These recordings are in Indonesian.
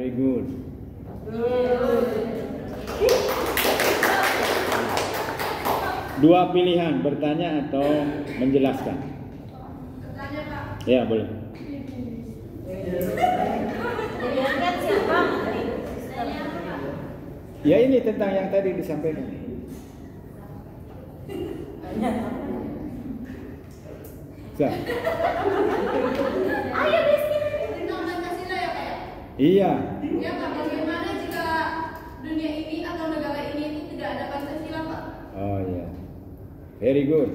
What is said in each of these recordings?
very good. Dua pilihan, bertanya atau menjelaskan. Bertanya, Pak. Ya, boleh. Ya, ini tentang yang tadi disampaikan. Sah. Ayo miskin. Tentang Pancasila ya, Pak? Iya. Ya, Pak. Bagaimana jika dunia ini atau negara ini itu tidak ada Pancasila, Pak? Oh iya. Very good.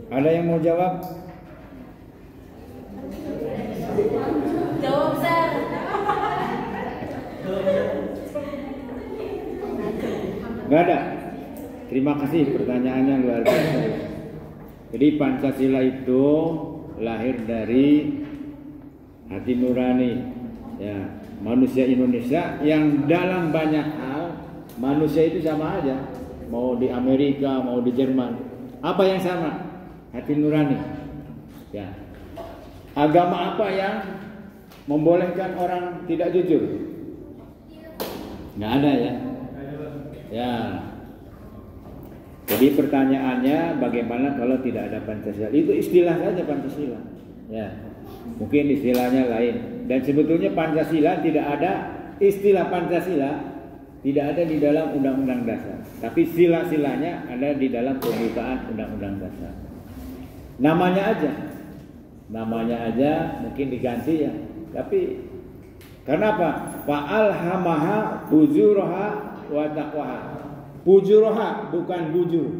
Ada yang mau jawab? Jawab, Sir. Nggak ada. Terima kasih, pertanyaannya luar biasa. Jadi Pancasila itu lahir dari hati nurani, ya, manusia Indonesia yang dalam banyak hal manusia itu sama aja, mau di Amerika mau di Jerman, apa yang sama? Hati nurani. Ya. Agama apa yang membolehkan orang tidak jujur? Nggak ada ya. Ya. Jadi pertanyaannya bagaimana kalau tidak ada Pancasila? Itu istilah saja Pancasila. Ya. Mungkin istilahnya lain. Dan sebetulnya Pancasila tidak ada, istilah Pancasila tidak ada di dalam Undang-Undang Dasar. Tapi sila-silanya ada di dalam pembukaan Undang-Undang Dasar. Namanya aja mungkin diganti ya. Tapi kenapa? Fa'alhamaha fujuraha wa taqwaha. Fujuraha bukan bujur.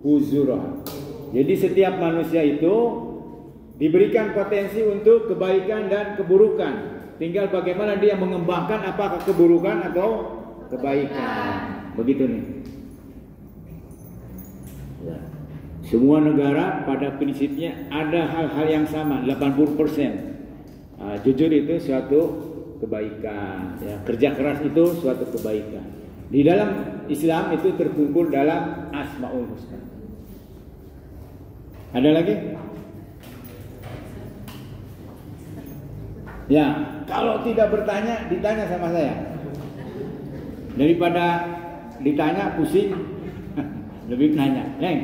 Fujuraha. Jadi setiap manusia itu diberikan potensi untuk kebaikan dan keburukan. Tinggal bagaimana dia mengembangkan apakah keburukan atau kebaikan. Begitu nih. Ya. Semua negara pada prinsipnya ada hal-hal yang sama, 80%. Jujur itu suatu kebaikan, ya. Kerja keras itu suatu kebaikan. Di dalam Islam itu terkumpul dalam Asmaul Husna. Ada lagi? Ya, kalau tidak bertanya, ditanya sama saya. Daripada ditanya pusing, lebih nanya. Neng.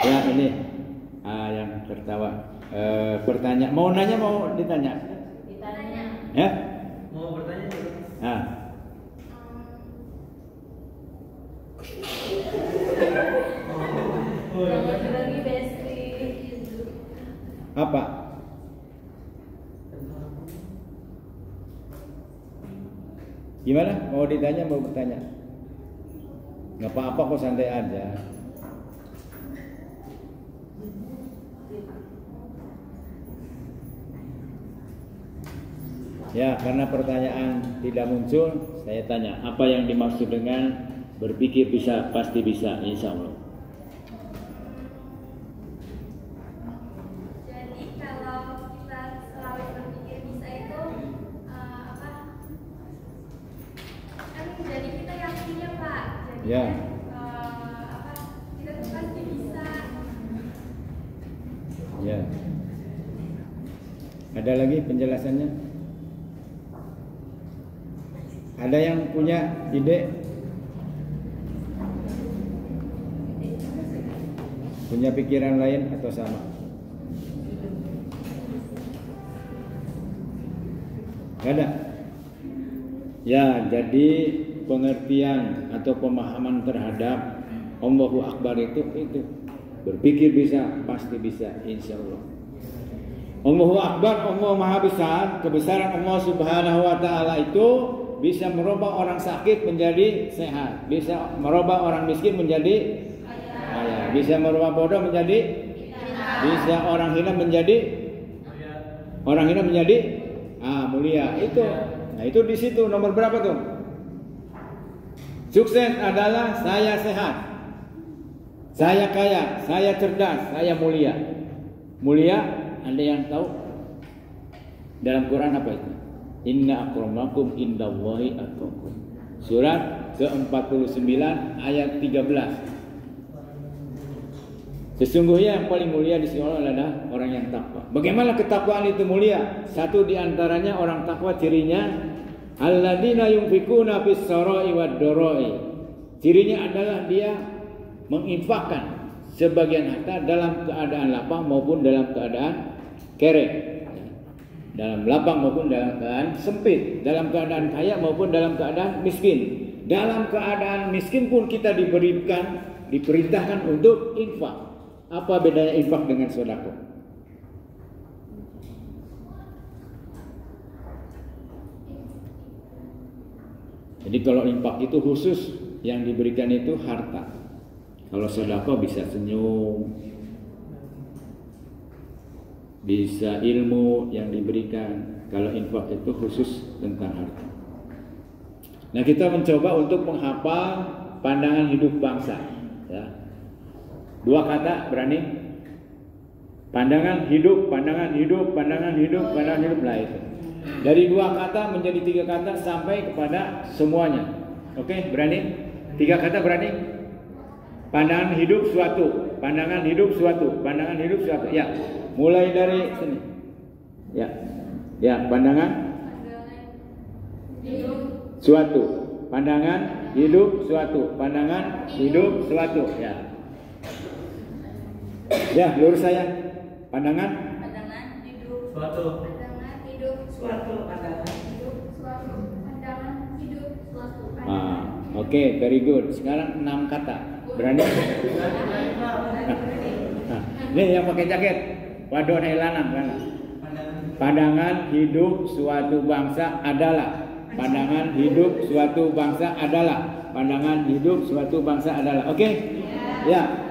Ya ini yang tertawa. Bertanya, mau nanya mau ditanya? Ditanya. Ya? Mau bertanya juga? Nah. Bagi Besti. Apa? Gimana? Mau ditanya mau bertanya? Nggak apa-apa kok, santai aja. Ya, karena pertanyaan tidak muncul, saya tanya, apa yang dimaksud dengan berpikir bisa, pasti bisa, insya Allah. Jadi kalau kita selalu berpikir bisa itu apa? Kan jadi kita yakinnya, Pak. Jadi Ya. apa? Kita tuh pasti bisa. Ya. Ada lagi penjelasannya? Ada yang punya ide? Punya pikiran lain atau sama? Gak ada? Ya, jadi pengertian atau pemahaman terhadap Allahu Akbar itu berpikir bisa, pasti bisa, insya Allah. Allahu Akbar, Allah Maha Besar, kebesaran Allah Subhanahu Wa Taala itu bisa merubah orang sakit menjadi sehat, bisa merubah orang miskin menjadi kaya, bisa merubah bodoh menjadi, bisa orang hina menjadi mulia. Itu, nah itu di situ nomor berapa tuh? Sukses adalah saya sehat, saya kaya, saya cerdas, saya mulia. Mulia, ada yang tahu? Dalam Quran apa itu? Inna akramakum indallahi atqakum. Surat ke-49 ayat 13. Sesungguhnya yang paling mulia di sisi Allah adalah orang yang takwa. Bagaimana ketakwaan itu mulia? Satu di antaranya orang takwa cirinya alladzina yunfikuna fis sarai wad darai. Cirinya adalah dia menginfakkan sebagian harta dalam keadaan lapang maupun dalam keadaan kere. Dalam lapang maupun dalam keadaan sempit, dalam keadaan kaya maupun dalam keadaan miskin. Dalam keadaan miskin pun kita diperintahkan untuk infak. Apa bedanya infak dengan sedekah? Jadi kalau infak itu khusus yang diberikan itu harta. Kalau sedekah bisa senyum, bisa ilmu yang diberikan. Kalau infak itu khusus tentang harta. Nah, kita mencoba untuk menghafal pandangan hidup bangsa. Ya. 2 kata berani? Pandangan hidup, pandangan hidup, pandangan hidup, pandangan hidup lah itu. Dari 2 kata menjadi 3 kata sampai kepada semuanya. Oke, berani? 3 kata berani? Pandangan hidup suatu, pandangan hidup suatu, pandangan hidup suatu. Ya, mulai dari sini. Ya, ya, pandangan hidup suatu, pandangan hidup suatu, pandangan hidup suatu. Ya. Ya, lurus saya. Pandangan hidup suatu, pandangan hidup suatu, pandangan hidup suatu, pandangan hidup suatu. Oke, very good. Sekarang 6 kata. Berani? Nah, ini yang pakai jaket. Wadon lanang. Pandangan hidup suatu bangsa adalah. Pandangan hidup suatu bangsa adalah. Pandangan hidup suatu bangsa adalah. Oke? Ya.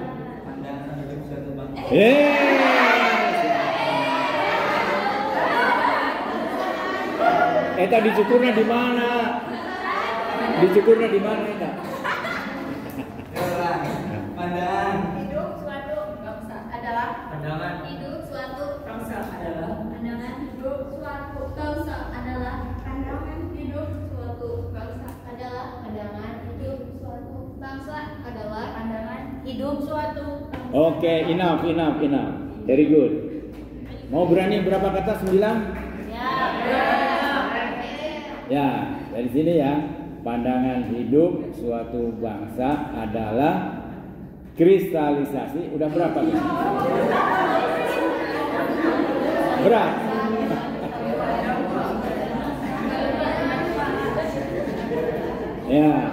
Eta dicukurnya di mana? Dicukurnya di mana eta? pandangan Hidup suatu bangsa adalah. pandangan Hidup suatu bangsa adalah pandangan hidup suatu bangsa adalah. Pandangan hidup suatu bangsa adalah. Pandangan hidup suatu bangsa adalah. Pandangan hidup suatu bangsa. Oke, enough. Very good. Mau berani berapa kata? 9? Ya, dari sini ya. Pandangan hidup suatu bangsa adalah kristalisasi. Udah berapa? Berat. Ya.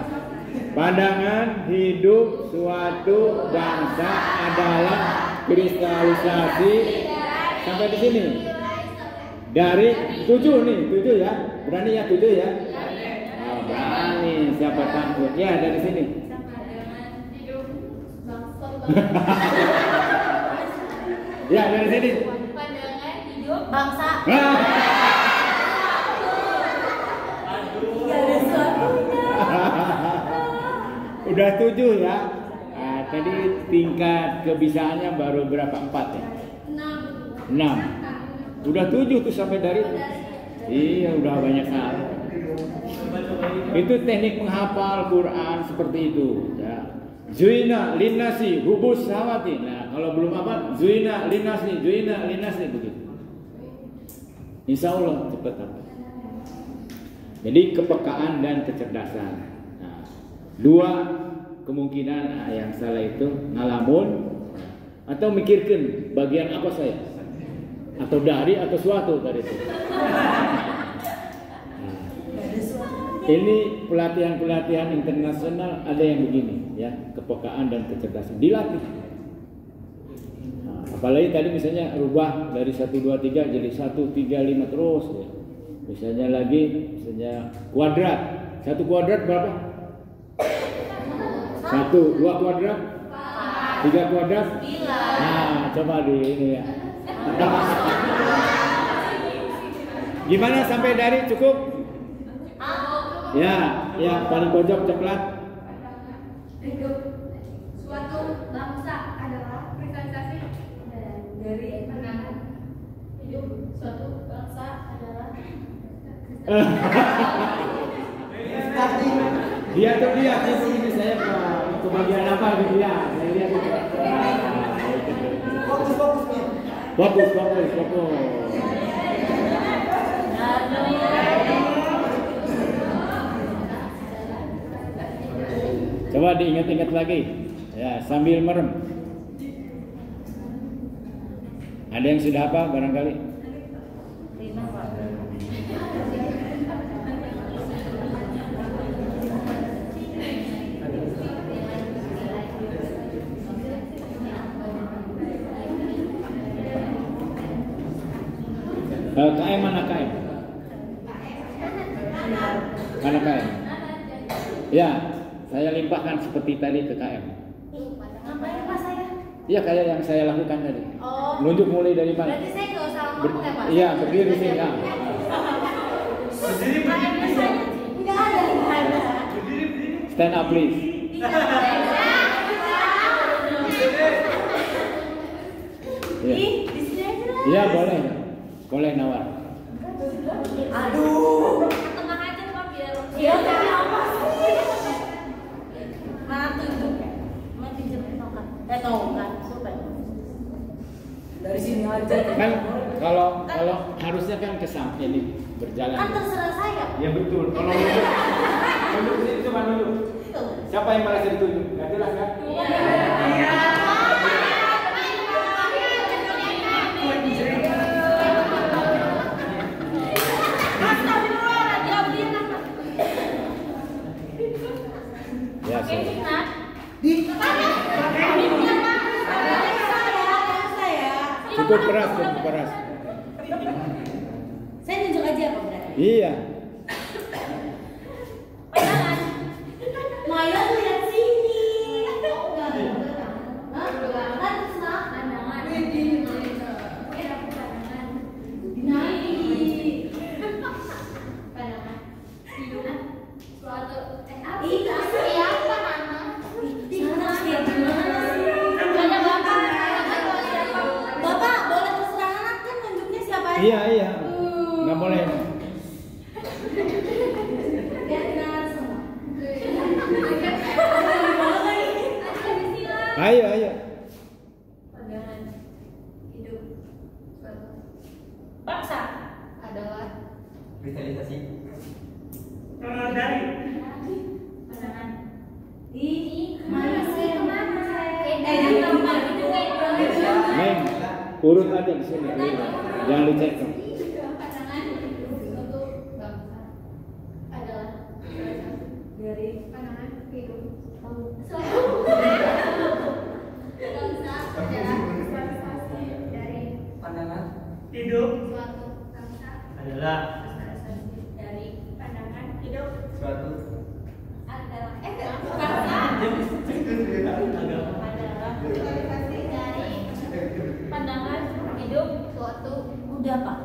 Pandangan hidup suatu bangsa adalah kristalisasi. Sampai di sini. Dari 7 nih, 7 ya. Berani ya 7 ya? Oh, berani, siapa takut? Ya, dari sini. Pandangan hidup bangsa. Ya, dari sini. Pandangan hidup bangsa. Udah 7 ya. Nah, tadi tingkat kebisaannya baru berapa? 4 ya? 6. Udah 7 tuh sampai dari. Iya, udah banyak salah. Itu teknik menghafal Quran seperti itu ya. Zuina linnasi hubus sawati. Nah, kalau belum apa? Zuina linnasi begitu. Insya Allah cepat apa. Jadi kepekaan dan kecerdasan. Nah, 2 kemungkinan yang salah itu ngalamun atau mikirkan bagian apa saya, atau dari atau suatu tadi itu. Ini pelatihan internasional ada yang begini ya, kepekaan dan kecerdasan dilatih. Nah, apalagi tadi misalnya rubah dari 1 2 3 jadi 1 3 5 terus ya. Misalnya kuadrat. 1 kuadrat berapa? 1, 2 kuadrat? 3 kuadrat? 9. Nah, coba di ini ya. Gimana sampai dari cukup? Ya, paling pojok coklat. Hidup suatu bangsa adalah kristalisasi dari pandangan hidup suatu bangsa adalah. Dia tuh ini saya ke bagian apa gitu ya? Saya lihat itu. Fokus, fokus, fokus. Coba diingat-ingat lagi. Ya, sambil merem. Ada yang sudah apa barangkali? KM mana KM? Mana KM? Ya, saya limpahkan seperti tadi ke KM. Ngapain Pak saya? Iya, kayak yang saya lakukan tadi. Oh. Nunjuk mulai dari mana? Berarti saya nggak usah ngomong ya Pak? Iya, berdiri di sini. KM-nya saya nggak ada. Stand up please. Iya. Di sini aja lah. Iya, boleh. Boleh nawar. Aduh. Tengah aja Pak biar. Iya, tapi apa sih? Mana tunjuk? Mana pinjemin tongkat? Tongkat, supaya. Dari sini aja. Kan kalau harusnya kan ke samping ini berjalan. Kan terserah saya. Ya betul. Kalau nunjuk sini cuma nunjuk. Siapa yang merasa ditunjuk? Nggak jelas kan? Iya. Ya, sih. Cukup keras, cukup keras. Saya nunjuk aja Pak berarti. Iya. Maya lihat sini. Hah? Kan senang pandangan. Pandangan. Suatu apa mana? Bapak boleh terserah anak kan nunjuknya siapa aja? Iya. Nggak boleh. Biar kenalan semua. Ayo. Pandangan hidup suatu bangsa adalah Vitalisasi. pandangan di mana sih kemana Neng, urut aja di sini. Jangan dicek. pandangan suatu bangsa adalah dari pandangan hidup suatu bangsa adalah dari Pandangan hidup suatu bangsa adalah dari pandangan hidup suatu adalah bangsa adalah dari pandangan hidup suatu udah Pak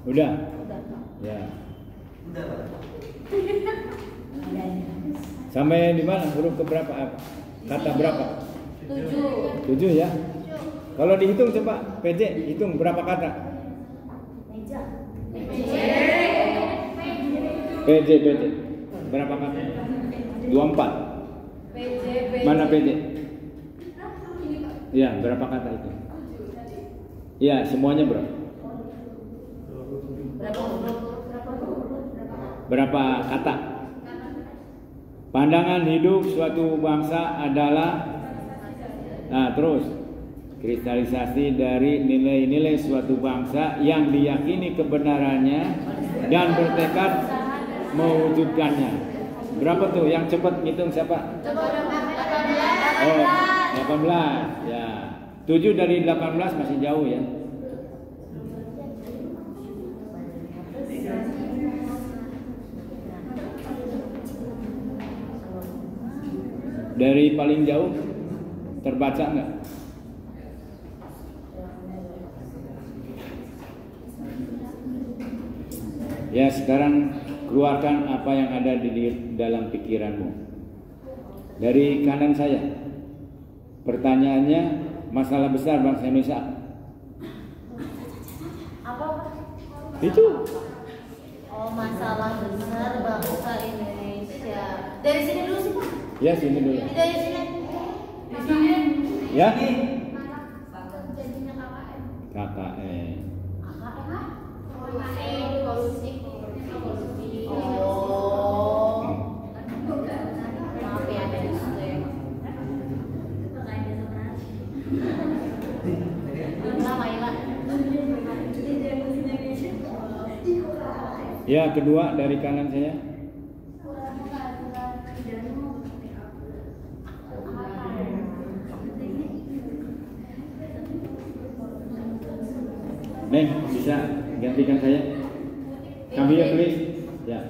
Udah. Pak Ya. udah Pak. Sampai di mana? Huruf ke berapa? Kata berapa? 7 7 ya. Kalau dihitung coba PJ hitung berapa kata? meja PJ berapa kata? 24. Mana PJ? Iya, berapa kata itu? Iya, semuanya berapa? Berapa kata? Pandangan hidup suatu bangsa adalah, nah terus kristalisasi dari nilai-nilai suatu bangsa yang diyakini kebenarannya dan bertekad mewujudkannya. Berapa tuh? Yang cepat ngitung siapa? Oh, 18. Ya. 7 dari 18 masih jauh ya. Dari paling jauh terbaca nggak? Ya, sekarang keluarkan apa yang ada di dalam pikiranmu. Dari kanan saya. Pertanyaannya, masalah besar bangsa Indonesia. apa Itu. oh masalah besar bangsa Indonesia dari sini dulu sih Pak Ya, sini dulu. dari sini Ya. jadinya KKN KKN. Ya, kedua dari kanan saya. Neng, bisa gantikan saya? Kami ya tulis. Ya.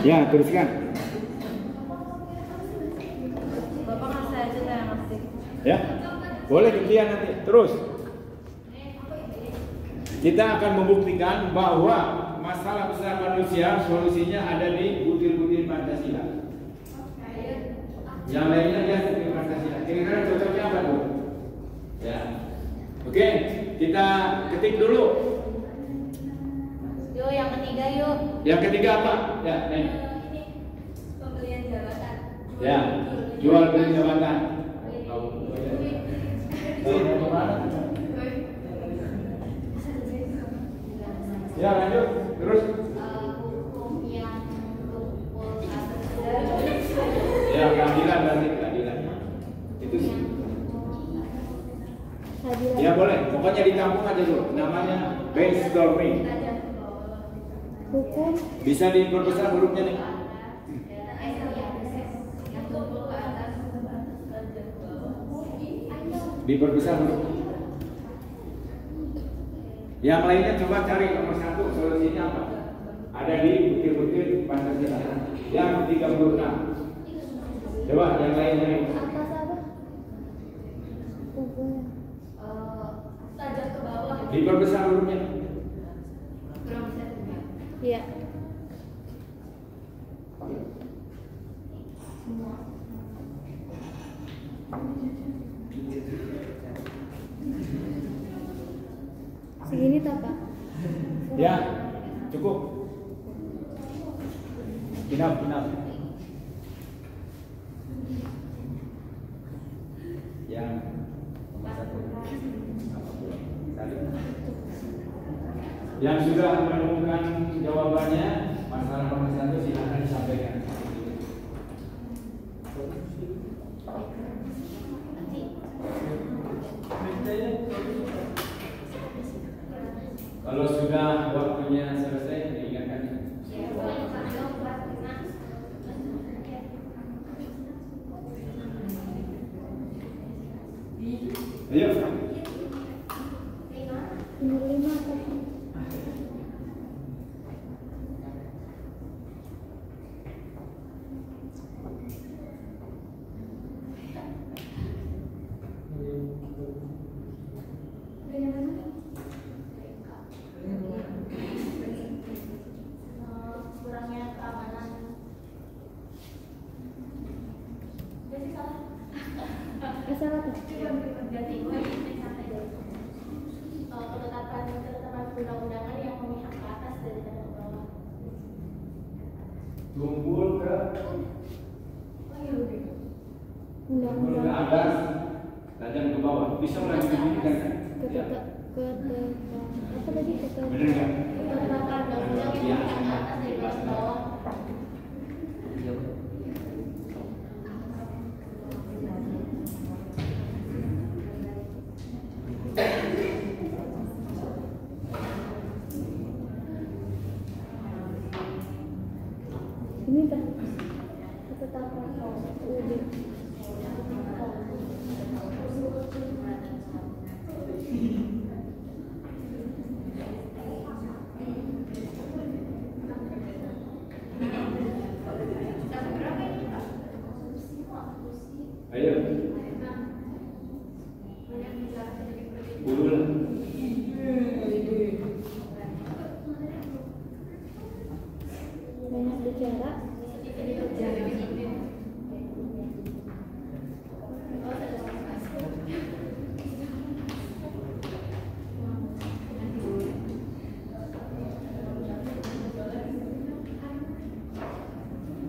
Ya, teruskan. Bapak ngasih aja saya ngasih. Ya. Boleh gantian nanti. Terus. Kita akan membuktikan bahwa masalah besar manusia solusinya ada di butir-butir Pancasila. Yang lainnya dia butir Pancasila. Kira-kira cocoknya apa tuh? Ya. Oke, kita ketik dulu. Yuk, yang ketiga yuk. Yang ketiga apa? Ya, Neng. Ini pembelian jabatan. Ya, jual beli jabatan. Ya, lanjut. Terus. Hukum yang tumpul atas. Ya, keadilan berarti keadilan. Itu sih. Ya boleh, pokoknya ditampung aja dulu. Namanya brainstorming. Hukum Bisa diperbesar hurufnya nih. Diperbesar huruf. Yang lainnya coba cari nomor 1 solusinya apa? Ada di butir-butir Pancasila. Yang 36. Coba yang lainnya. tajam ke bawah. Diperbesar hurufnya. Iya. Segini tak Pak? Ya, cukup. Genap. Yang nomor 1. Yang sudah menemukan jawabannya masalah nomor 1 silakan disampaikan. Kalau sudah waktunya selesai, diingatkan. Ayo. Nomor 5 apa? Kurangnya keamanan. Jadi salah. Salah tuh. Ganti ketetapan undang-undangan yang memihak ke atas daripada ke bawah. Tumpul ke Undang-undang ke atas, tajam ke bawah. Bisa melanjutkan ini kan? Ya. apa tadi Bener nggak? ketetapan undang-undang yang memihak ke atas daripada ke bawah. Ini kan ketetapan Ayo. Urul. banyak bicara.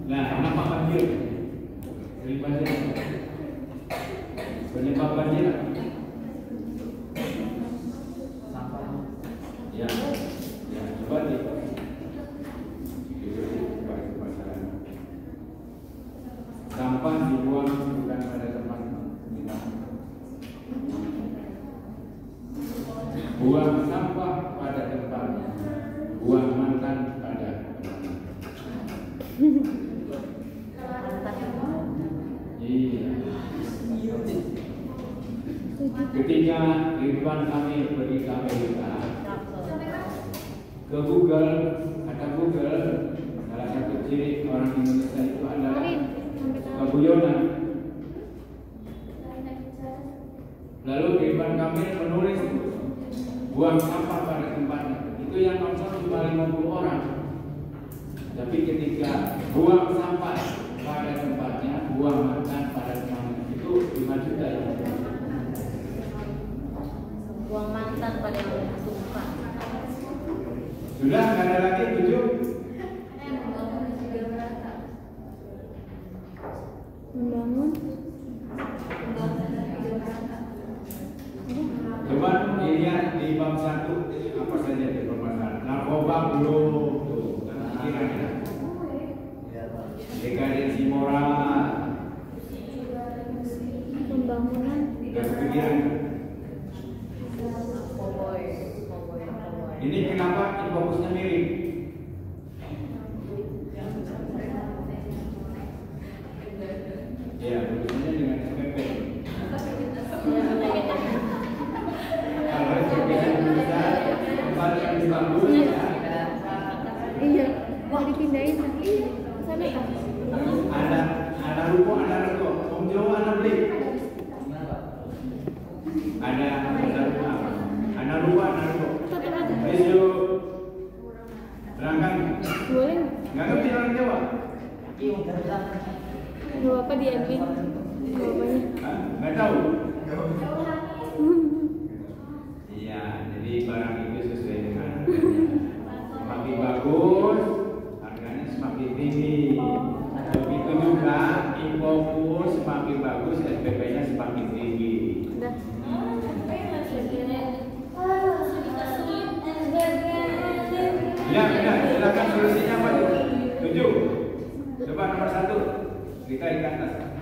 Nah, kenapa banjir? Sering banjir. Penyebab banjir. Ya, coba deh. Sampah dibuang bukan pada tempat. Buang sampah pada tempatnya. Buang Iya. Ketika Ridwan Kamil pergi ke Amerika, ke Google, kata Google, salah satu ciri orang Indonesia itu adalah keguyonan. Lalu Ridwan Kamil menulis buang sampah pada tempatnya. Itu yang nonton cuma 50 orang. Tapi ketika buang sampah pada tempatnya, buang makan pada tempatnya, itu 5 juta ya. Buang mantan pada yang suka. Sudah nggak ada lagi 7. Membangun. Coba dilihat di bab 1 apa saja di permasalahan. Narkoba belum tuh, kira-kira. Dekadensi moral. Pembangunan. Dan pikiran. Ini kenapa fokusnya mirip? Ya, fokusnya dengan SPP. Kalau SPP bisa tempat yang bagus ya. Iya, mau dipindahin nanti sana kan? Ada ruko, ada rego. Om Jo ada beli. Ada ruko, ada rego. Ayo berangkat. Boleh Nggak ngerti orang Jawa? nggak apa di admin jawabannya. Hah? Nggak tahu? Iya, jadi barang itu sesuai dengan semakin bagus, harganya semakin tinggi. Begitu juga info pun semakin bagus, SPP-nya semakin tinggi. Udah. Ya, silakan solusinya apa tuh? 7. Coba nomor 1. Kita di atas.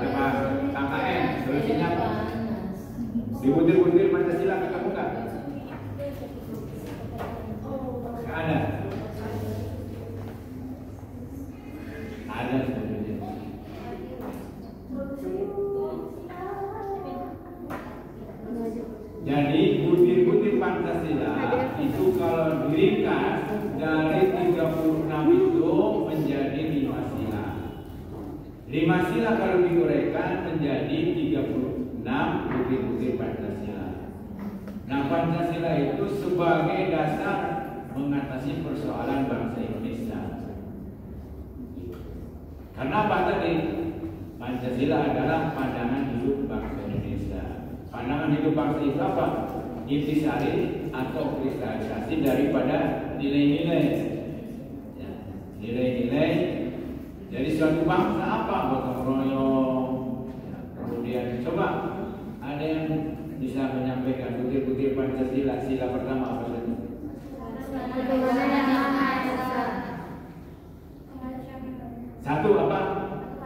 Coba KKN, solusinya apa? Dibutir-butir Pancasila ketemu nggak? Nggak ada. Ada solusinya. Jadi butir-butir Pancasila itu kalau diringkas dari 36 itu menjadi 5 sila. 5 sila kalau diuraikan menjadi 36 butir-butir Pancasila. Nah, Pancasila itu sebagai dasar mengatasi persoalan bangsa Indonesia. Karena apa tadi? Pancasila adalah pandangan hidup bangsa Indonesia. Pandangan hidup bangsa itu apa? Intisari atau kristalisasi daripada nilai-nilai. Ya, nilai-nilai. Jadi suatu bangsa apa? Gotong royong. Ya, kemudian coba ada yang bisa menyampaikan butir-butir Pancasila. Sila pertama apa saja? Ketuhanan yang Maha Esa. Satu apa?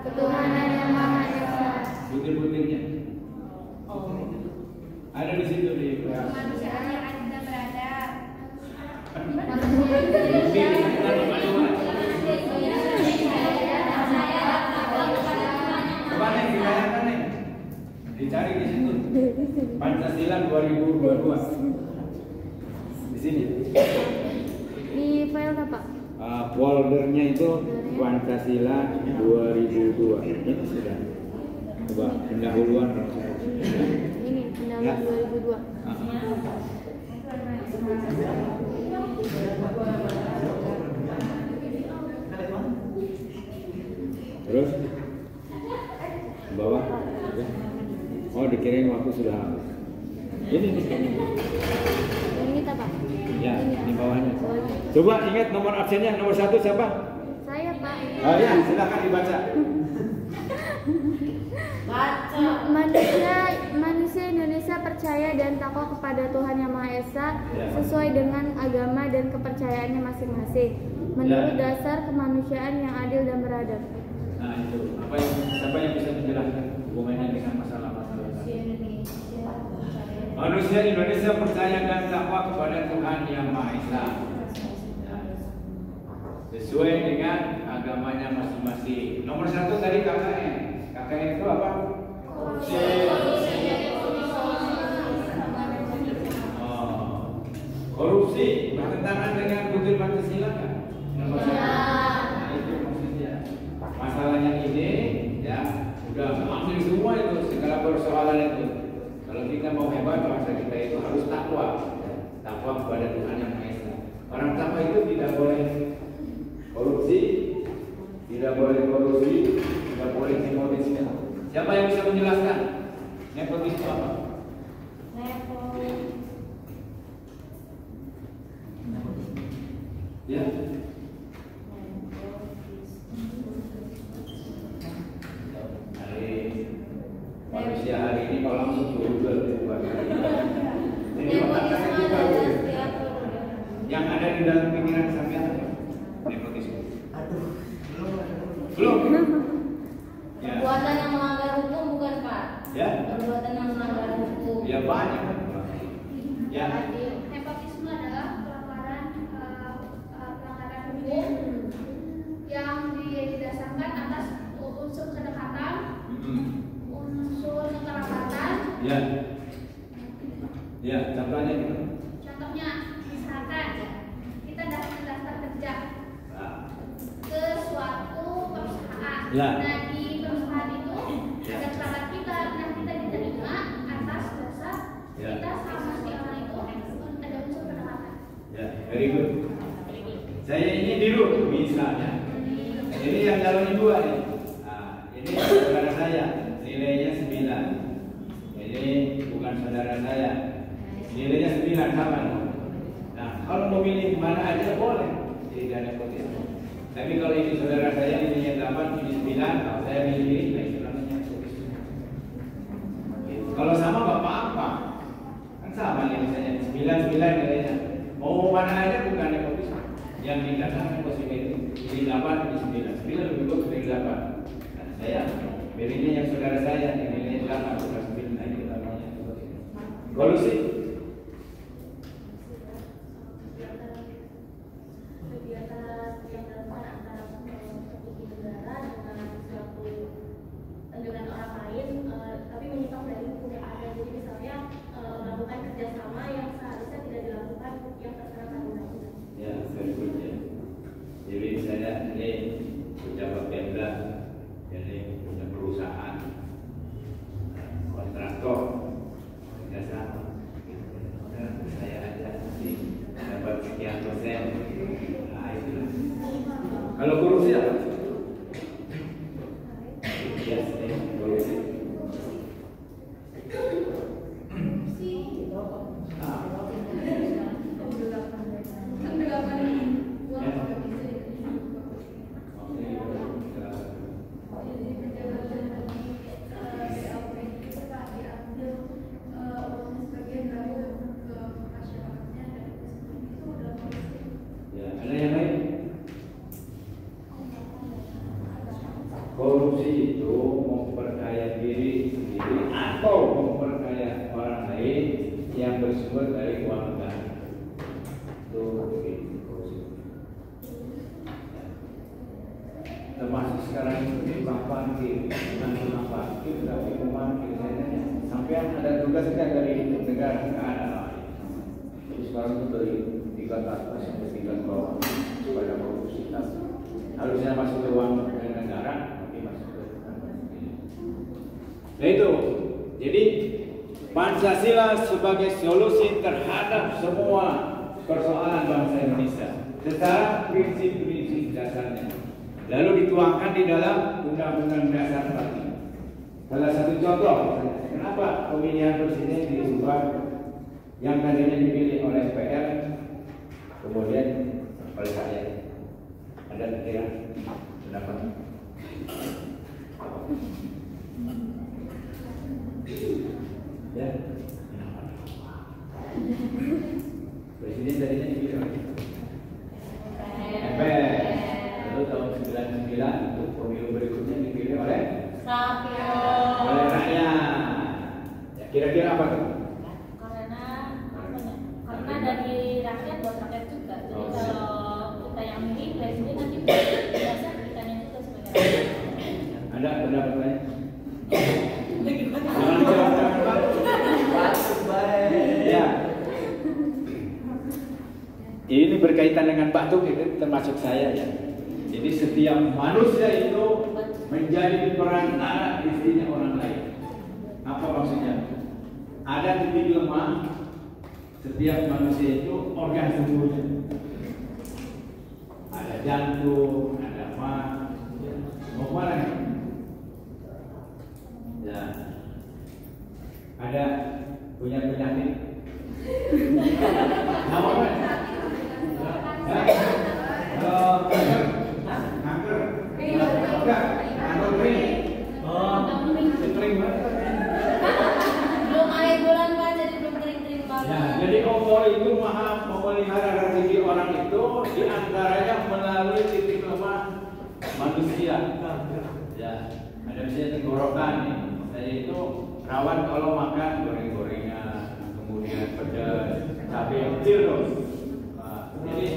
Ketuhanan yang Maha Esa. Butir-butirnya. Ada di situ di Kemanusiaan yang adil dan beradab. Coba nih dibayangkan nih, dicari di situ. Pancasila 2022 di sini. Di file apa? Foldernya itu Pancasila 2002. Ini sudah. Coba pendahuluan kalau saya. Ini pendahuluan 2002. Terus bawah. Oh, dikirain waktu sudah habis. Ini. Ini apa? Ya, di bawahnya. Coba ingat nomor absennya nomor 1 siapa? Saya, Pak. Oh ya, silakan dibaca. Manusia Indonesia percaya dan takwa kepada Tuhan Yang Maha Esa sesuai dengan agama dan kepercayaannya masing-masing menurut dasar kemanusiaan yang adil dan beradab. Nah itu, siapa yang bisa menjelaskan hubungannya dengan masalah-masalah tadi? Manusia Indonesia percaya dan takwa kepada Tuhan Yang Maha Esa. sesuai dengan agamanya masing-masing. Nomor 1 tadi KKN. KKN itu apa? Korupsi bertentangan dengan kutub Pancasila kan? Nomor 1. Nah, itu maksudnya. Masalahnya ini ya udah ambil semua itu segala persoalan itu. Kalau kita mau hebat, bangsa kita itu harus takwa, takwa kepada Tuhan Yang Maha Esa. Orang takwa itu tidak boleh korupsi, tidak boleh nepotisme. Siapa yang bisa menjelaskan nepotisme apa? Ya. Manusia hari ini kalau langsung Google bukan ini yang ada di dalam pikiran sampean nepotisme. Belum. Ya. Perbuatan yang melanggar hukum bukan Pak? Ya. Perbuatan yang melanggar hukum. Ya banyak. Ya. Nepotisme adalah pelanggaran hukum yang didasarkan atas unsur kedekatan, unsur kekerabatan. Ya. Ya, contohnya gimana? Contohnya, misalkan kita dapat mendaftar kerja ke suatu perusahaan. Ya. Nah, di perusahaan itu ada syarat kita. Nah, kita diterima atas dasar kita sama si orang itu ada unsur kedekatan. Ya, very good. Saya ini biru misalnya. Ini yang calonnya 2 nih. Nah, ini saudara saya, nilainya 9. Ini bukan saudara saya, nilainya 9 sama. Nah, kalau mau pilih mana aja boleh, tidak nepotisme. Tapi kalau ini saudara saya nilainya 8, ini 9, kalau saya pilih, nah itu namanya nepotisme. Kalau sama nggak apa-apa, kan sama nih misalnya 9 nilainya. Mau mana aja bukan nepotisme. Yang dikatakan positif ini 8, ini 9 lebih bagus dari 8. Nah, saya pilihnya yang saudara saya yang nilainya 8 bukan 9. Nah, itu namanya nepotisme. Kolusi. Dengan orang lain, tapi menyimpang dari hukum yang ada. Jadi misalnya melakukan kerjasama yang seharusnya tidak dilakukan yang tertera pada undang-undang. Ya, very good ya. Jadi misalnya ini pejabat Pemda, jadi punya perusahaan, kontraktor, kerjasama. Saya aja nanti dapat sekian persen. Nah, itulah. Kalau korupsi apa? Yes, korupsi. Ada yang lain? Korupsi itu memperkaya diri sendiri atau memperkaya orang lain yang bersumber dari uang negara. Itu korupsi. Termasuk sekarang itu di bank parkir, bukan parkir, tapi pemarkir. Sampai ada tugas kita dari negara ke anak. Terus sekarang itu dari tingkat atas sampai tingkat bawah pada korupsi. Harusnya masuk ke uang negara, tapi masuk ke. Nah itu, jadi Pancasila sebagai solusi terhadap semua persoalan bangsa Indonesia secara prinsip-prinsip dasarnya, lalu dituangkan di dalam Undang-Undang Dasar 45. Salah satu contoh, kenapa pemilihan presiden diubah yang tadinya dipilih oleh MPR kemudian oleh rakyat? Ada pikiran pendapat? Ya, presiden tadinya dipilih oleh MPR, lalu tahun 99 untuk pemilu berikutnya dipilih oleh rakyat. Ya, kira-kira apa tuh? Karena dari rakyat buat rakyat juga. Jadi kalau kita yang milih presiden nanti Ini berkaitan dengan batuk, itu termasuk saya ya. Jadi setiap manusia itu menjadi perantara istrinya orang lain. Apa maksudnya? Ada titik lemah setiap manusia itu organ tubuhnya. Ada jantung, ada mah, mau mana nih? Ya, ada punya penyakit. Nama apa? Kanker. Enggak, kanker kering. Kering banget. Belum akhir bulan Pak, jadi belum kering-kering banget. Ya, jadi Allah itu maha memelihara rezeki orang itu diantaranya melalui titik lemah manusia. Ya, ada misalnya tenggorokan nih. Saya itu rawan kalau makan goreng-gorengan, kemudian pedas, cabai yang kecil dong. Nah, jadi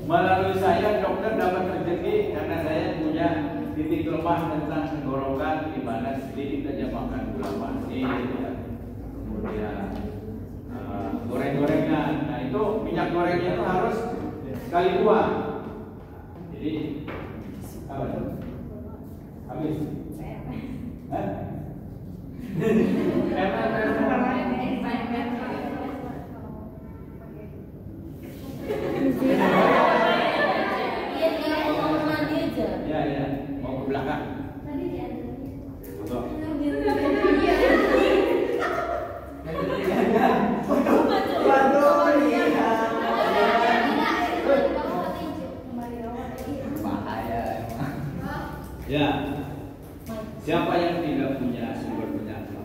melalui saya dokter dapat rezeki karena saya punya titik lemah tentang tenggorokan, di mana sedikit aja makan gula pasir, ya. Kemudian goreng-gorengan. Nah itu minyak gorengnya itu harus sekali buang. Jadi apa itu? Habis? Ya, ya, mau ke belakang. Betul. Ya, siapa yang tidak punya sumber penyakit?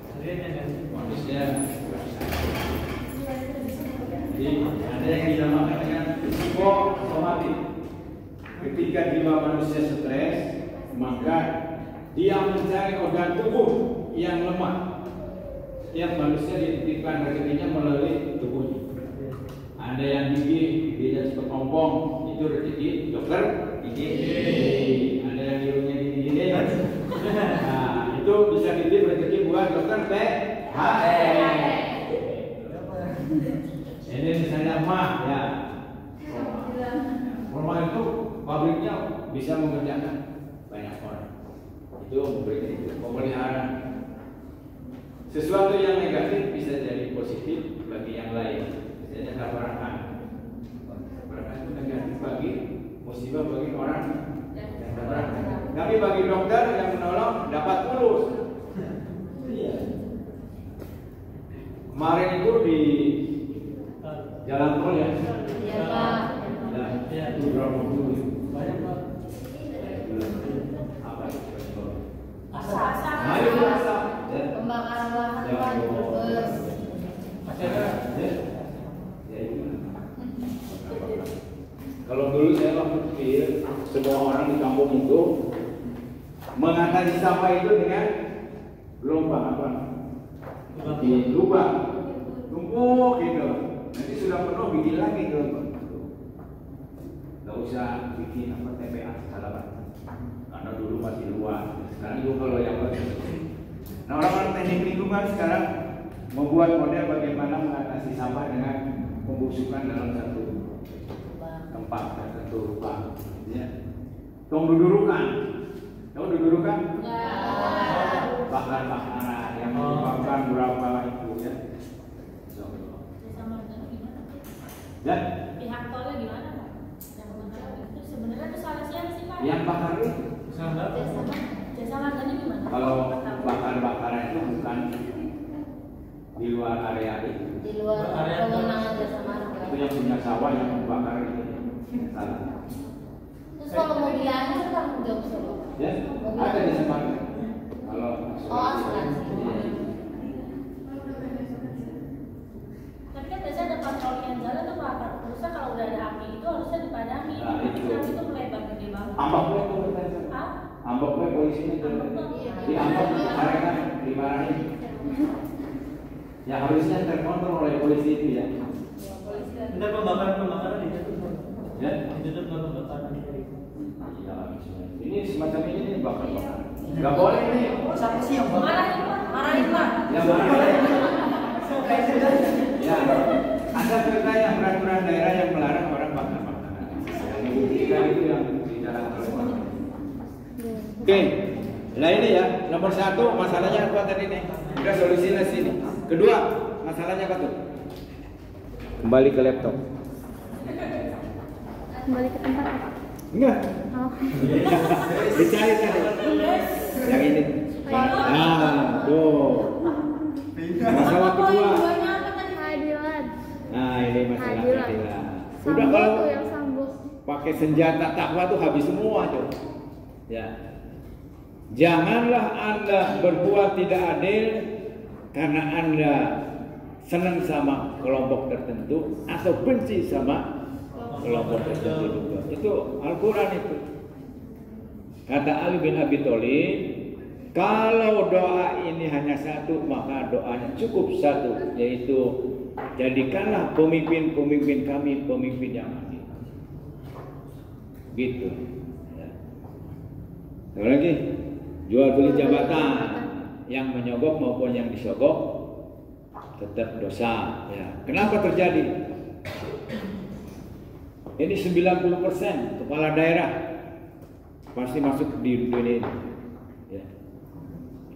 Manusia. Jadi ada yang dinamakan dengan psikosomatik. Ketika jiwa manusia stres, maka dia mencari organ tubuh yang lemah. Setiap manusia dititipkan rezekinya melalui tubuhnya. Ada yang gigi, dia seperti ompong, itu rezeki dokter gigi. Ada yang hidungnya gigi. Nah, itu bisa dititip rezeki buat dokter THR. Ini misalnya mah ya. Normal itu pabriknya bisa mengerjakan banyak orang. Itu memberi pemeliharaan. Sesuatu yang negatif bisa jadi positif bagi yang lain. Misalnya tabrakan. Tabrakan itu negatif bagi musibah bagi orang yang tabrakan. Tapi bagi dokter yang menolong dapat lulus. Iya. Kemarin itu di jalan tol ya. Iya Pak. Ya, itu berapa dulu? Banyak Pak. Apa itu? Asap. Nah, itu asap. Ya. Pembakaran lahan Ya, Pak di Brebes. Masih ada. Ya. Ya, itu. Kalau dulu saya waktu kecil, semua orang di kampung itu mengatasi sampah itu dengan gelombang apa? Di lubang, tumpuk gitu. Nanti sudah penuh bikin lagi gelombang. Gak usah bikin apa TPA halaman, karena dulu masih luas. Sekarang juga kalau yang nah orang-orang teknik lingkungan sekarang membuat model bagaimana mengatasi sampah dengan pembusukan dalam satu tempat tertentu lubang. Ya. Dudurukan, tahu dudurukan? Bakar-bakaran yang menyebabkan berapa itu ya. Ya. Pihak tolnya gimana Pak? Itu sebenarnya itu salah siapa sih Pak? Yang bakar itu Jasa marganya gimana? kalau bakar-bakaran itu bukan di luar area itu. Di luar kewenangan jasa marga. Itu yang punya sawah yang membakar itu salah. Terus kalau mobilnya itu kan jawab semua. Ya, ada di Semarang. Kalau asuransi. Iya. Tapi kan biasanya ada patroli yang jalan tuh Pak. Harusnya kalau udah ada api itu harusnya dipadami. Nah, itu. Api itu melebar gede banget. Ambaknya itu Hah? ambaknya polisinya itu diambak mereka dimarahin. Ya harusnya terkontrol oleh polisi itu ya. Bentar pembakaran itu. Ya. Itu pembakaran. Iya, ini semacam ini bakar-bakar. Gak boleh nih. Siapa sih yang Marahin Pak. Marahin Pak. Ya boleh. Ya, ada perda yang peraturan daerah yang melarang orang bakar. dari itu yang dijalankan. Oke, nah ini ya nomor 1 masalahnya apa tadi nih? Udah solusinya sini. Kedua masalahnya apa tuh? Kembali ke laptop. Kembali ke tempat. Enggak. Oh. Dicari tadi. Yang ini. Nah, tuh. Masalah kedua. Keadilan. Nah, ini masalah Keadilan. keadilan. Udah Sambo kalau tuh yang sambo. pakai senjata takwa tuh habis semua tuh. Ya. Janganlah Anda berbuat tidak adil karena Anda senang sama kelompok tertentu atau benci sama kelompok tertentu juga. Itu Al-Quran itu. Kata Ali bin Abi Thalib, kalau doa ini hanya satu, maka doanya cukup satu, yaitu jadikanlah pemimpin-pemimpin kami pemimpin yang adil. Gitu. Ya. Satu lagi, jual beli jabatan, yang menyogok maupun yang disogok tetap dosa. Ya. Kenapa terjadi? Ini 90% kepala daerah pasti masuk di dunia ini. Ya.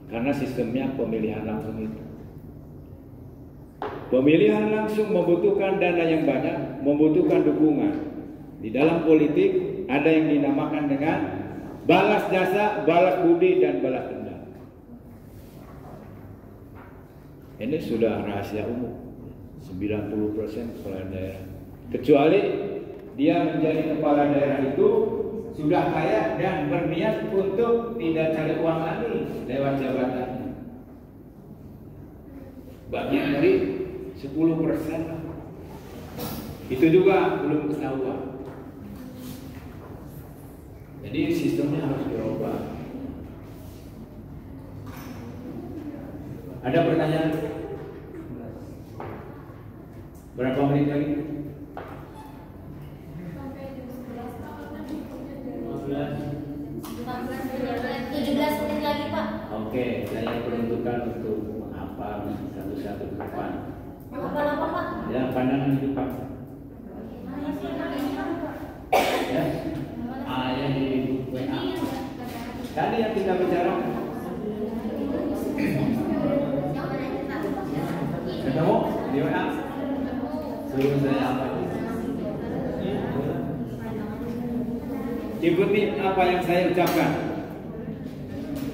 Karena sistemnya pemilihan langsung itu. Pemilihan langsung membutuhkan dana yang banyak, membutuhkan dukungan. Di dalam politik ada yang dinamakan dengan balas jasa, balas budi, dan balas dendam. Ini sudah rahasia umum. 90% kepala daerah. Kecuali dia menjadi kepala daerah itu sudah kaya dan berniat untuk tidak cari uang lagi lewat jabatannya. Bagian dari 10% lah. Itu juga belum ketahuan. Jadi sistemnya harus dirubah. Ada pertanyaan? Berapa menit lagi? 17 menit lagi, Pak. Oke, saya peruntukkan untuk menghafal satu-satu ke depan. Apa-apa, Pak? Ya, pandangan hidup Pak. Ya, ayah di WA. Tadi yang kita bicara. Ketemu di WA. Suruh saya apa? Ikuti apa yang saya ucapkan.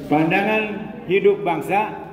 Pandangan hidup bangsa